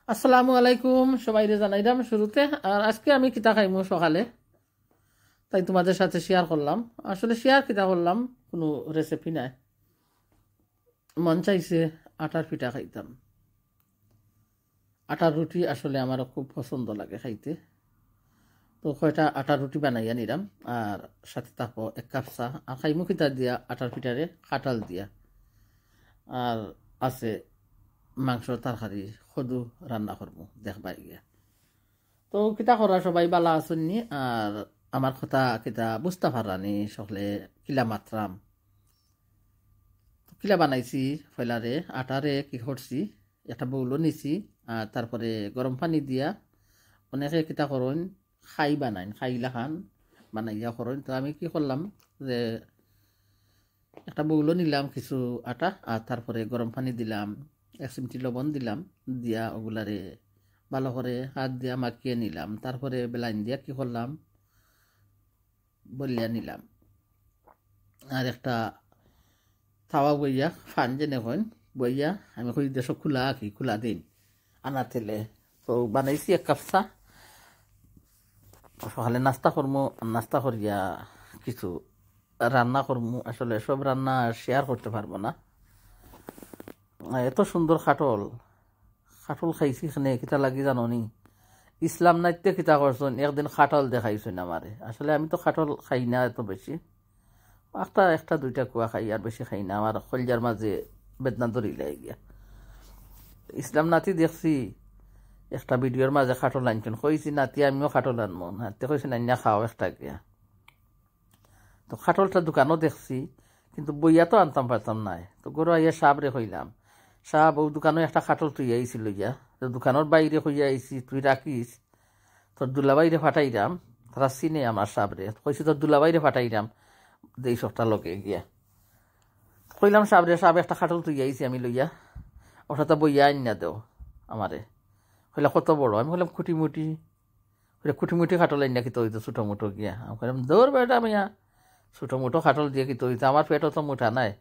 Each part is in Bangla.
আসসালামু আলাইকুম সবাইরে জানাইলাম শুরুতে। আর আজকে আমি কিতা খাইমু সকালে তাই তোমাদের সাথে শেয়ার করলাম। আসলে শেয়ার কিতা করলাম, কোনো রেসিপি নাই, মন চাইছে আটার পিঠা খাইতাম। আটার রুটি আসলে আমার খুব পছন্দ লাগে খাইতে। তো কয়টা আটার রুটি বানাইয়া নিলাম, আর সাথে থাকবো 1 কাপ চা। আর খাইমু কিতা দিয়া, আটার পিঠারে কাঁঠাল দিয়া। আর আছে মাংসর তরকারি, সদু রান্না করবো দেখবাই গিয়া। তো কিতা করা সবাই বালা আসেননি? আর আমার কথা কিতা বুঝতে পারানি সকলে কিলা মাত্রাম। তো কিলা বানাইছি ফয়লারে আটারে কি করছি, একটা বউলো নিছি। আর তারপরে গরম পানি দিয়া অনেকে কিতা করেন খাই বানাইন, খাইলা খান বানাইয়া করেন। তো আমি কি করলাম যে একটা বউলো নিলাম কিছু আটা, আর তারপরে গরম পানি দিলাম, 1 চিমটি লবণ দিলাম, দিয়া ওগুলারে ভালো করে হাত দিয়া মাখিয়ে নিলাম। তারপরে বেলাইন দিয়া কি করলাম, বলিয়া নিলাম। আর একটা তাওয়া বইয়া ফান যেনে কইন বইয়া আমি কই দেশ খোলা কি খোলা দিন আনা তেলে। তো বানাইছি 1 কাপ চা। সকালে নাস্তা করমু, নাস্তা করিয়া কিছু রান্না করমু। আসলে সব রান্না শেয়ার করতে পারবো না। এত সুন্দর খাটল খাটল খাইছি এখানে কিতা লাগি জানো নি? ইসলাম নাইতে কিতা করছেন, একদিন খাটল দেখাইছেন আমারে। আসলে আমি তো খাটল খাই না এত বেশি, একটা একটা দুইটা কুয়া খাই, আর বেশি খাই না। আমার কলজার মাঝে বেদনা ধরিলে গিয়া। ইসলাম নাতি দেখছি একটা ভিডিওর মাঝে খাটল আনছেন, কইছি নাতি আমিও খাটল আনবো। নাতি কইছেন আনিয়া খাও একটা গিয়া। তো খাটলটা দোকানও দেখছি, কিন্তু বইয়া তো আনতাম পারতাম নাই। তো গরু আইয়া সাবরে কইলাম, সাব ও দোকানে একটা খাটল তুই আইছিল ইয়া, তো দোকানের বাইরে কইয়া আইছি তুই রাখিস, তোর দুলাবাইরে ফাটাইরাম। তারা চিনে আমার সাবরে, কইছি তোর দুলাবাইরে ফাটাইরাম দেই সপ্তাহ লগে গিয়া। কইলাম সাবরে, সাব একটা খাটল তুই আইছি আমি লইয়া, ওটা তো বইয়া আইন না দেও আমারে। কইলা কত বড়? আমি কইলাম খুঁটিমুটি। খুঁটিমুটি খাটল আইন না কি তৈতো ছোটো মুটো গিয়া। আমি কইলাম দৌড় বেটা মিয়া, ছোটো মুটো খাটল দিয়ে কি তৈতো? আমার পেটও তো মুঠা নাই।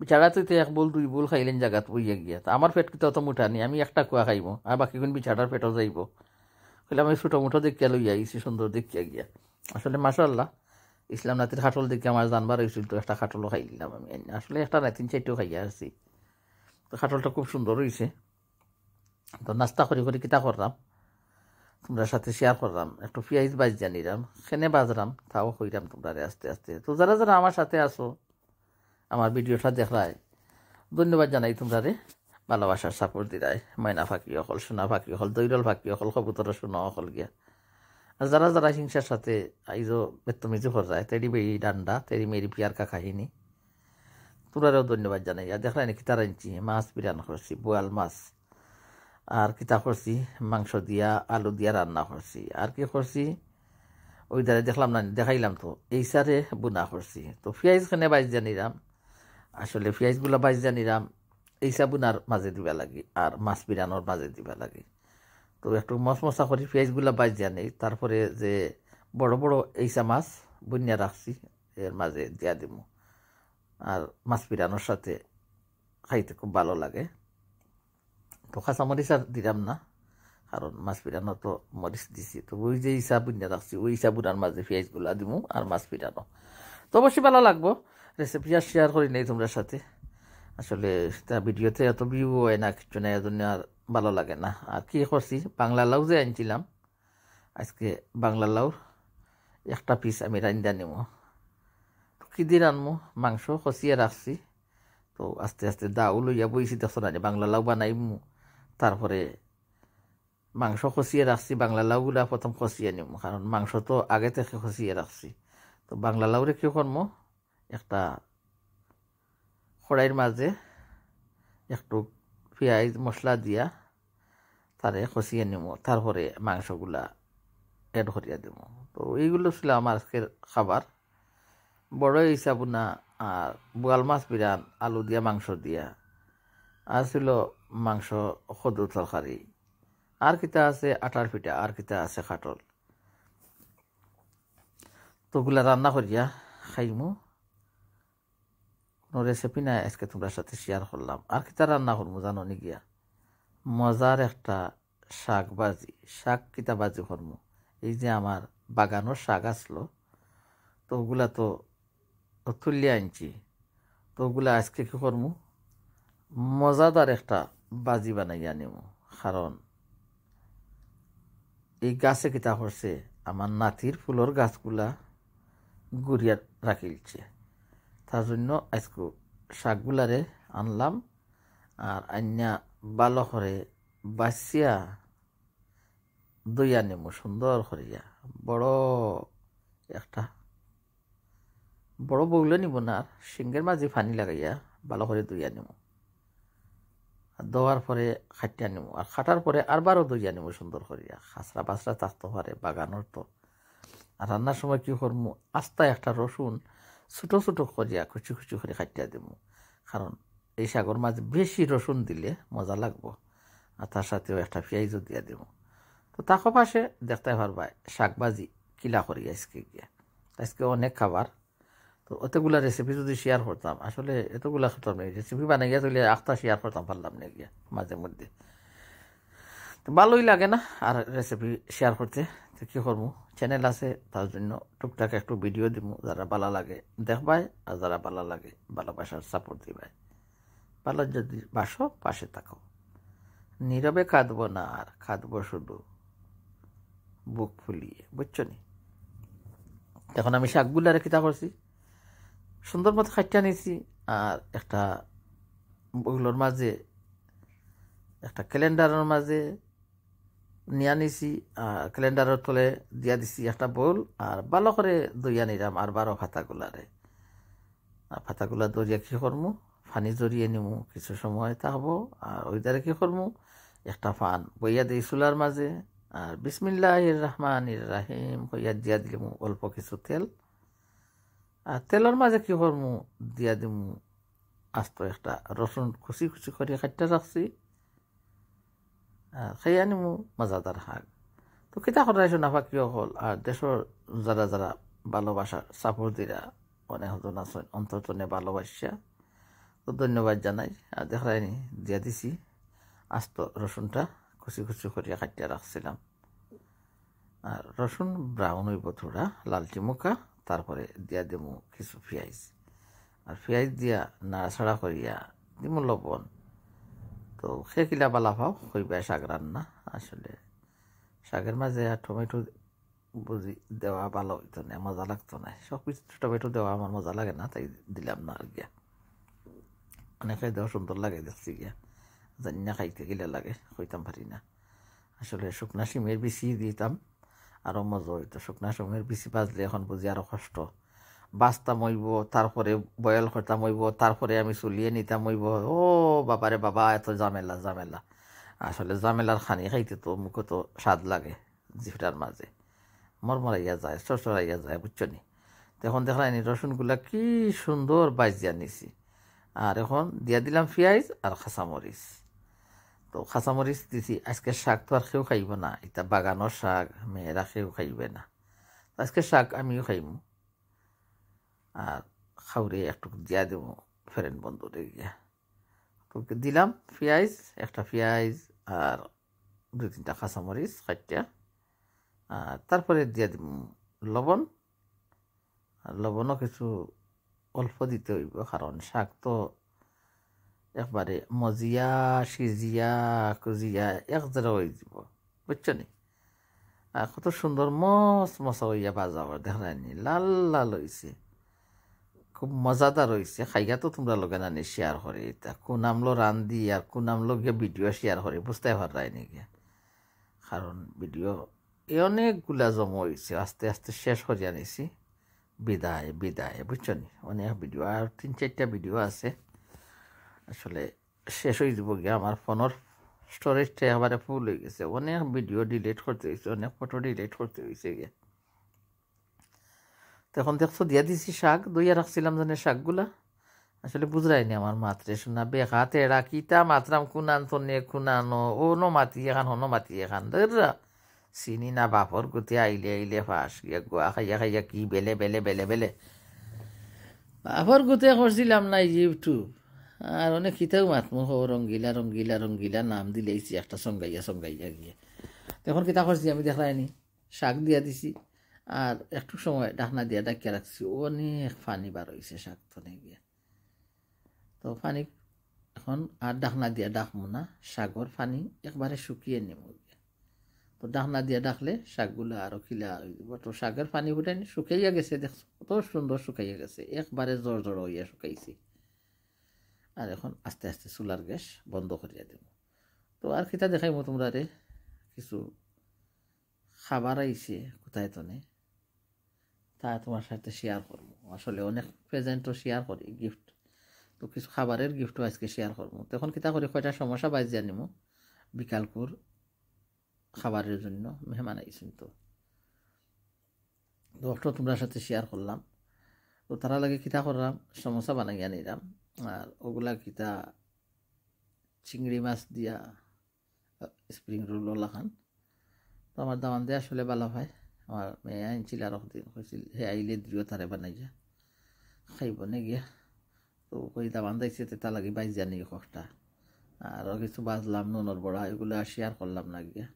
বিছাড়া তুই তো 1 বুল 2 বুল খাইলেন জায়গাত বইয়া গিয়া। তা আমার পেট কিন্তু অত মুঠা নেই, আমি একটা কুয়া খাইব আর বাকিগুন বিছাড়ার পেটও যাইব। কইলাম আমি ছোটো মুটো দেখিয়া লইয়া আইছি, সুন্দর দেখিয়া গিয়া। আসলে মাশাআল্লাহ ইসলাম নাতির খাটল দেখে আমার জানবার হয়েছিল। তো একটা খাটলও খাই দিলাম আমি। আসলে একটা না 3-4টেও খাইয়া আসছি। তো খাটলটা খুব সুন্দর হয়েছে। তো নাস্তা করি করি কিতা করলাম তোমরা সাথে শেয়ার করলাম, একটু পেঁয়াজ বাজিয়া নিলাম, খেনে বাজরাম, তাও কইরাম তোমরা আস্তে আস্তে। তো যারা যারা আমার সাথে আসো, আমার ভিডিওটা দেখায়, ধন্যবাদ জানাই তোমরা রে। ভালোবাসার সাপোর্ট দিলাই, ময়না ফাঁকি অকল, সোনা ফাঁকি অকল, দৈরল ফাঁকি অকল, কবুতর শোনা অকল গিয়া। আর যারা যারা হিংসার সাথে আইজো বেতমিজি হর যায়, তেরি বেড়ি ডান্ডা তেরি মেরি পিয়ার কা কাহিনী, তোমরাও ধন্যবাদ জানাই। আর দেখলাই নাকি তারা ইঞ্চি মাছ বিরান করছি, বোয়াল মাছ। আর কিতা করছি, মাংস দিয়া আলু দিয়া রান্না করছি। আর কি করছি ওই দ্বারা দেখলাম না, দেখাইলাম তো, এই সারে বুনা করছি। তো পেঁয়াজ খানে বাইজা নিলাম। আসলে পেঁয়াজগুলা বাইজা নিলাম এইসা বুনার মাঝে দিবা লাগি, আর মাছ বিরানোর মাঝে দিবা লাগি। তো একটু মশমশা করি পেঁয়াজগুলা বাইজা নেই। তারপরে যে বড় বড় এইসা মাছ বুনিয়া রাখছি এর মাঝে দিয়া দিব। আর মাছ বিরানোর সাথে খাইতে খুব ভালো লাগে। তো কাঁচামরিচ আর দিলাম না, কারণ মাছ পিরানো তো মরিচ দিছি। তো ওই যে হিসাব বুনিয়া রাখছি ওই হিসাব বুনার মাঝে পেঁয়াজগুলা দিমু আর মাছ পিরানো। তো অবশ্যই ভালো লাগবো। রেসিপি আর শেয়ার করি নেই তোমরা সাথে। আসলে তা ভিডিওতে এত ভিউ হয় না, কিছু না, এজন্য আর ভালো লাগে না। আর কি করছি, বাংলা লাউ যে আনছিলাম, আজকে বাংলা লাউ একটা পিস আমি রান্দা নিমু। তো কী দিয়ে রানমু, মাংস কষিয়ে রাখছি। তো আস্তে আস্তে দাও লইয়া বইছি, দেখছো না বাংলা লাউ বানাইমু। তারপরে মাংস কষিয়ে রাখছি, বাংলা লাউগুলা প্রথম কষিয়ে নিম, কারণ মাংস তো আগে থেকে কষিয়ে রাখছি। তো বাংলা লাউরে কী করবো, একটা কড়াইয়ের মাঝে একটু পেঁয়াজ মশলা দিয়া তারে কষিয়ে নিব, তারপরে মাংসগুলা এড করিয়া দেব। তো এইগুলো ছিল আমার আজকের খাবার। বড় হিসাব না, আর বোয়াল মাছ বিরান আলু দিয়া মাংস দিয়া, আর ছিল মাংস সদু তরকারি, আর কিতা আছে আটার পিঠা, আর কিতা আছে খাটল। তো ওগুলা রান্না করিয়া খাইমু। কোনো রেসিপি নাই আজকে তোমরা সাথে শেয়ার করলাম। আর কিতা রান্না করবো জানো নি গিয়া, মজার একটা শাক ভাজি শাক কিতা ভাজি করমু এই যে আমার বাগানোর শাক আসলো তো ওগুলা তো তুলিয়ে আনছি তো ওগুলা আজকে কি করমু মজাদার একটা বাজি বানাইয়া নিমু কারণ এই গাছে কিতা করছে আমার নাতির ফুলর গাছগুলা গুড়িয়া রাখিলছে তার জন্য আজকে শাকগুলারে আনলাম আর আন্যা ভালো করে বাছিয়া দইয়া নেমু সুন্দর করিয়া বড় একটা বড় বউলে নিব না আর সিংহের মাঝে পানি লাগাইয়া ভালো করে দইয়া নেমু দেওয়ার পরে খাটিয়া নেবো আর খাটার পরে আরবারও দইয়া নেবো সুন্দর করিয়া খাসরা বাসরা থাকতে পারে বাগানোর তো আর রান্নার সময় কি করবো আস্তা একটা রসুন ছোটো ছোটো করিয়া কুচি কুচি করে খাটিয়া দেবো কারণ এই শাকর মাঝে বেশি রসুন দিলে মজা লাগবো আর তার সাথেও একটা পেঁয়াজও দিয়া দেবো তো তাকো পাশে দেখতে পারবা শাক ভাজি কিলা করি আজকে গিয়া আজকে অনেক খাবার তো অতগুলা রেসিপি যদি শেয়ার করতাম আসলে এতগুলা করতাম না রেসিপি বানাইয়া তুলে আখটা শেয়ার করতাম পারলাম না গিয়া মাঝে মধ্যে তো ভালোই লাগে না আর রেসিপি শেয়ার করতে তো কী করবো চ্যানেল আছে তার জন্য টুকটাক একটু ভিডিও দিব যারা ভালো লাগে দেখবাই আর যারা ভালো লাগে ভালোবাসার সাপোর্ট দিবাই ভালো যদি বাসো পাশে থাকো নীরবে কাঁদবো না আর কাঁদবো শুধু বুক ফুলিয়ে বুঝছো নি এখন আমি শাকগুলারে কিতা করছি সুন্দর মতো খাইটা নিয়েছি আর একটা বগুলোর মাঝে একটা ক্যালেন্ডারের মাঝে নিয়ে নিছি আর ক্যালেন্ডারের তলে দিয়া দিছি একটা বোল আর ভালো করে দইয়া নিলাম আর 12 ফাতাগুলারে আর ফাতাগুলা দরিয়া কী করমু ফানি জড়িয়ে নিমু কিছু সময় থাকবো আর ওই দ্বারা কী করমু একটা ফান বইয়া দিই চুলার মাঝে আর বিসমিল্লাহির রহমানির রাহিম হইয়া দিয়া দিলাম অল্প কিছু তেল আর তেলের মাঝে কী করমু দিয়া দিমু আস্ত একটা রসুন কুচি কুচি করে কাটতে রাখছি খাই আনিমু মজাদার শাক তো কিতা করাইছো নাফা কিয় হল আর দেশের যারা যারা ভালোবাসার সাপোর্ট দিরা অনেক জন আছেন অন্তর্জনে ভালোবাসা তো ধন্যবাদ জানাই আর দেখাইনি দিয়া দিছি আস্ত রসুনটা কুচি কুচি করিয়া কাটিয়া রাখছিলাম আর রসুন ব্রাউন হইব থোড়া লালচি মুখা তারপরে দিয়া দিমু কিছু পেঁয়াজ আর পেঁয়াজ দিয়া নাড়াছাড়া করিয়া দিমু লবণ তো সে কিলা বালা পাও হইবা শাক রান্না আসলে শাকের মাঝে আর টমেটো বুঝি দেওয়া ভালো হইতো না মজা লাগতো না সব কিছু টমেটো দেওয়া আমার মজা লাগে না তাই দিলাম না আর গিয়া অনেকে দেওয়া সুন্দর লাগে দেখছি গিয়া জানি না খাইতে গেলে লাগে হইতাম পারি না আসলে শুকনা শিমের বিচি দিতাম আরও মজা হইতো শুকনা শিমের বিচি বাজলে এখন বুঝি আরও কষ্ট বাস্তা মইব তারপরে বয়েল করতাম মইব তারপরে আমি চলিয়ে নিতাম মইব ও বাবারে বাবা এত ঝামেলা ঝামেলা আসলে ঝামেলার খানি খাইতে তো মুখে তো স্বাদ লাগে জিভটার মাঝে মরমরাইয়া যায় চরচরাইয়া যায় বুঝছো নি তো এখন দেখলাম রসুনগুলা কি সুন্দর বাজিয়া নিছি আর এখন দিয়া দিলাম পেঁয়াজ আর খাঁচামরিচ তো খাঁচামরিচ দিছি আজকে শাক তো আর কেউ খাইব না এটা বাগানোর শাক মেয়েরা কেউ খাইবে না আজকে শাক আমিও খাইমু আর খাউরে একটু দিয়া দেবো ফ্রেন্ড বন্ধুরে গিয়া তো দিলাম পেঁয়াজ একটা পেঁয়াজ আর 2-3টা কাঁচামরিচ কাটিয়া আর তারপরে দিয়া দিব লবণ আর লবণও কিছু অল্প দিতে হইব কারণ শাক তো একবারে মজিয়া সিজিয়া কুজিয়া এক জায়গা হয়ে যাব বুঝছো নি আর কত সুন্দর মশা হইয়া বাজা দেখায়নি লাল লাল হয়েছে খুব মজাদার হয়েছে খাইয়া তো তোমরা লগে না শেয়ার করে এটা কোন আমলো রান্ধি আর কোন আমলো গিয়ে ভিডিও শেয়ার করে বুঝতে পারাই নাকি কারণ ভিডিও অনেকগুলা জমা হয়েছে আস্তে আস্তে শেষ করিয়া নিছি বিদায় বিদায় বুঝছো নি অনেক ভিডিও আর 3-4টা ভিডিও আছে আসলে শেষ হয়ে যাব গিয়া আমার ফোনের স্টোরেজটা এবারে ফুল হয়ে গেছে অনেক ভিডিও ডিলিট করতে হয়েছে অনেক ফটো ডিলিট করতে হয়েছে গিয়া তখন দেখছো দিয়া দিছি শাক দইয়া রাখছিলাম জানে শাকগুলা আসলে বুঝরাইনি আমার মাত্রে শোনা বেকাতে রাখিতা মাত্রাম কুনান তো নে কুনানো ও নো মাতি এখান হনো মাতি এখান ধরা চিনি না বাপর গুতে আইলে আইলে ফাঁস গিয়া গোয়া খাইয়া খাইয়া কি বেলে বেলে বেলে বেলে বাপর গুতে করছিলাম না ইউটিউব আর অনেক খিতাও মাতমু হো রঙ্গিলা রঙ্গিলা রঙ্গিলা নাম দিলেইছি একটা সঙ্গাইয়া সঙ্গাইয়া গিয়ে তখন কিতা করছি আমি দেখলাইনি শাক দিয়া দিছি আর একটু সময় ডাকনা দিয়া ডাকিয়া রাখছি অনেক পানি বার হয়েছে শাক তনে গিয়ে তো পানি এখন আর ডাকনা দিয়া ডাকমু না শাকর পানি একবারে শুকিয়ে নেব তো ডাকনা দিয়া ডাকলে শাকগুলো আরো খিলা হয়ে যাব তো শাকের পানি ফুটাইনি শুকাইয়া গেছে দেখছো কত সুন্দর শুকাইয়া গেছে একবারে জোর জোর হইয়া শুকাইছি আর এখন আস্তে আস্তে চুলার গ্যাস বন্ধ করিয়া দেব তো আর কিতা দেখাইব তোমরা রে কিছু খাবার আইছে কোথায় তনে তা তোমার সাথে শেয়ার করবো আসলে অনেক প্রেজেন্টও শেয়ার করি গিফট তো কিছু খাবারের গিফটও আজকে শেয়ার করবো তখন কিতা করি কয়টা সমস্যা বাইজে আনিমু বিকালকুর খাবারের জন্য মেহমান আইছেন তো ওটা তোমরা সাথে শেয়ার করলাম তো তারা লাগে কিতা করলাম সমস্যা বানাইয়া নিলাম আর ওগুলা কিতা চিংড়ি মাছ দিয়া স্প্রিং রোল ওলাখান তো আমার দামান দিয়ে আসলে ভালো হয় আমার মেয়ে আনছিল আর একদিন কইছিল হে আইলে দিও তারে বানাইয়া খাইব নে গিয়া তো কই দামান দিয়েছে তা লাগি বাইজ জানি কষ্টা আরও কিছু বাজলাম নুনর বড়া এগুলো শেয়ার করলাম না গিয়া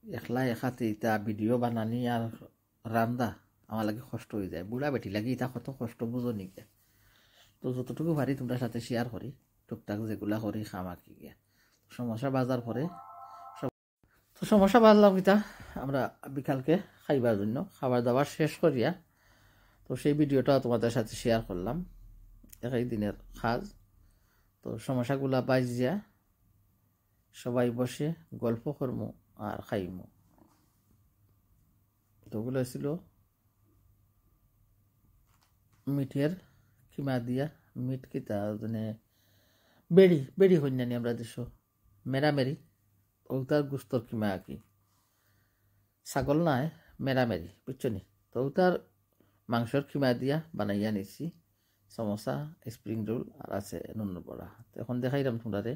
একলা একাতে ইতা ভিডিও বানানি আর রান্দা আমার লাগে কষ্ট হয়ে যায় বুড়া বেটি লাগে ইতা কত কষ্ট বুঝো নি গিয়া তো যতটুকু পারি তোমরা সাথে শেয়ার করি টুকটাক যেগুলা করি খামাকি গিয়া সমস্যা বাজার পরে তো সমস্যা বাজলাম কিতা আমরা বিকালকে খাইবার জন্য খাবার দাবার শেষ করিয়া তো সেই ভিডিওটা তোমাদের সাথে শেয়ার করলাম একই দিনের খাজ তো সমস্যাগুলা বাজিয়া সবাই বসে গল্প করমু আর খাইমু তো ওগুলো ছিল মিটের কিমা দিয়া মিট কিতা মানে বেড়ি বেড়ি হইনানি আমরা দেশ মেরামেরি ওটার গুস্তর কিমা আঁকি ছাগল নাই মেরামেরি বুঝছো নি তো ওটার মাংসর কিমা দিয়া বানাইয়া নিছি সমোসা স্প্রিং রোল আর আছে নুন বড়া তো এখন দেখাইলাম তোমরা রে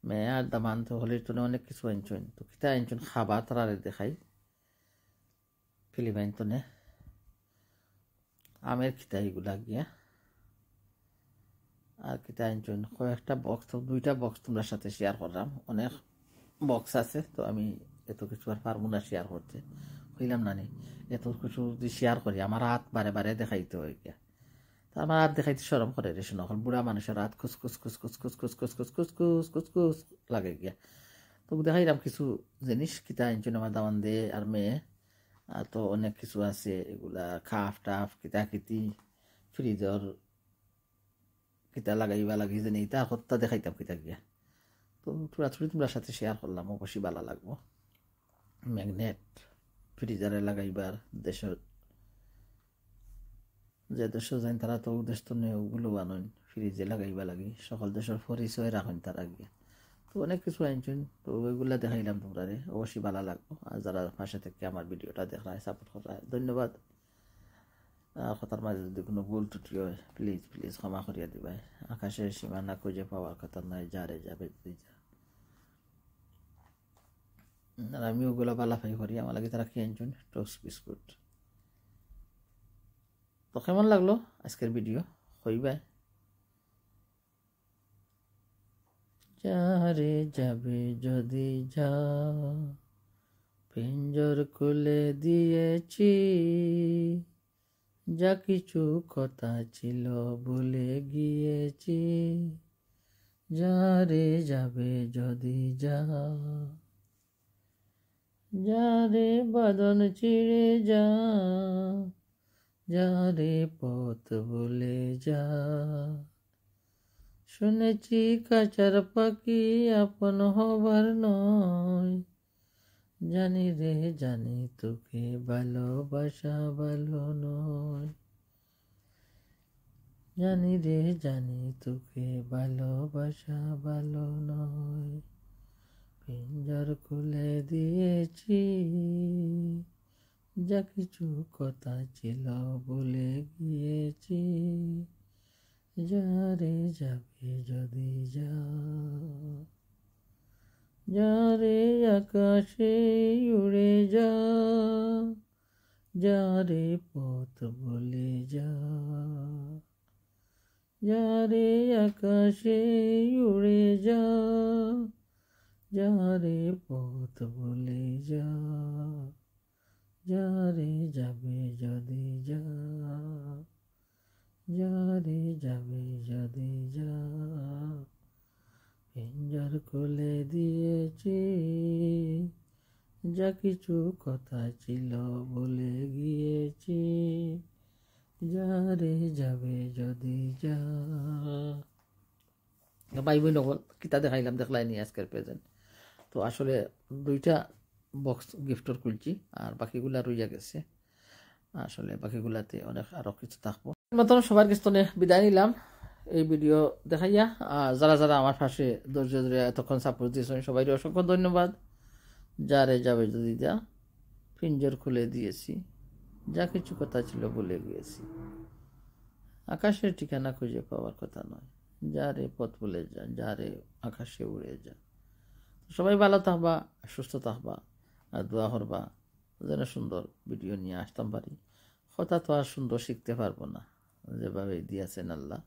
মেয়ে আর দামান তো হলির জন্য অনেক কিছু আনছেন তো কিতা আনছেন খাবার তারা দেখাই ফিলিপাইন তো নে আমের কিতা এগুলা গিয়া আর কিতা আনছেন কয়েকটা বক্স তো দুইটা বক্স তোমরা সাথে শেয়ার করলাম অনেক বক্স আছে তো আমি এত কিছু আর পারবো না শেয়ার করতে হইলাম না নি এত কিছু যদি শেয়ার করি আমার হাত বারে বারে দেখাইতে হয় গিয়া তা আমার হাত দেখাইতে সরম করে রে শোনা বুড়া মানুষের হাত খুসখুস খুসখুস খুসখুস খুসখুস খুসখুস খুসখুস লাগে গিয়া তো দেখাইলাম কিছু জিনিস কিতা আনছেন আমার দামান দে আর মেয়ে আর তো অনেক কিছু আছে এগুলা খাফ টাফ কিতা কিতি ফ্রিজর কিতা লাগাইবা লাগি জানি তার হত্যা দেখাইতাম কিতা গিয়া তো থোড়াথুড়ি তোমরা সাথে শেয়ার করলাম অবশ্যই ভালো লাগবো ম্যাগনেট ফ্রিজারে লাগাইবার দেশের যে দেশ যান তারা তো দেশ তো নেই ওগুলো বানান ফ্রিজে লাগাইবা লাগি সকল দেশের পরিচয় রাখেন তারা গিয়া তো অনেক কিছু আনছেন তো ওইগুলা দেখাইলাম তোমরা অবশ্যই ভালো লাগবো আর যারা পাশে থেকে আমার ভিডিওটা দেখায় সাপোর্ট করায় ধন্যবাদ কথার মাঝে যদি কোনো ভুল ত্রুটি হয় প্লিজ প্লিজ ক্ষমা করিয়া দিবাই আকাশের সীমানা খুঁজে পাওয়ার কথা নয় যারে যাবে যা আর আমি ওগুলো বালাফাই করি আমার লাগে তারা খেয়ে আনছেন টোস্ট বিস্কুট তো কেমন লাগলো আজকের ভিডিও হইবাই যারে যাবে যদি যা পিঞ্জর খুলে দিয়েছি যা কিছু কথা ছিল ভুলে গিয়েছি যারে যাবে যদি যা যারে বাদন চিড়ে যা যারে পথ বলে যা শুনেছি কাচার পাখি আপন হবার নয় জানি রে জানি তোকে ভালোবাসা ভালো নয় জানি রে জানি তোকে ভালোবাসা ভালো নয় পিঞ্জর খুলে দিয়েছি যা কিছু কথা ছিল বলে গিয়েছি যারে যাবে যদি যা যারে আকাশে উড়ে যা যারে পথ বলে যা যারে আকাশে উড়ে যা, যারে পথ বলে যা, যারে যাবে যদি যা, যারে যাবে যদি যা, পিঞ্জর খুলে দিয়েছি, যা কিছু কথা ছিল বলে গিয়েছি, যারে যাবে যদি যা। ভাই বোন নকল কিতা দেখাইলাম দেখলাই নি আজকের প্রেজেন্ট। তো আসলে 2টা বক্স গিফটর খুলছি আর বাকিগুলা রইয়া গেছে। আসলে বাকিগুলাতে অনেক আরো কিছু থাকবো। মতন সবার কাছ থেকে বিদায় নিলাম এই ভিডিও দেখাইয়া। আর যারা যারা আমার পাশে ধৈর্য ধরে এতক্ষণ সাপোর্ট দিয়েছেন সবাই অসংখ্য ধন্যবাদ। যারে যাবে যদি যা, পিঞ্জর খুলে দিয়েছি, যা কিছু কথা ছিল বলে গিয়েছি, আকাশের ঠিকানা খুঁজে পাওয়ার কথা নয়, যারে পথ বলে যা, যারে আকাশে উড়ে যা। সবাই ভালো থাকবা, সুস্থ থাকবা আর দোয়া করবা যেন সুন্দর ভিডিও নিয়ে আসতাম পারি। কথা তো আর সুন্দর শিখতে পারবো না, যেভাবে দিয়েছেন আল্লাহ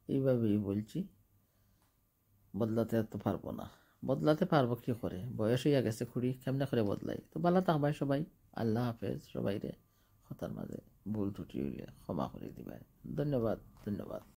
এইভাবেই বলছি। বদলাতে তো পারবো না, বদলাতে পারবো কি করে, বয়স হইয়া গেছে খুঁড়ি, কেমনে করে বদলাই। তো ভালো থাকবাই সবাই। আল্লাহ হাফেজ। সবাই রে কথার মাঝে ভুল ত্রুটি হইলে ক্ষমা করে দিবাই। ধন্যবাদ, ধন্যবাদ।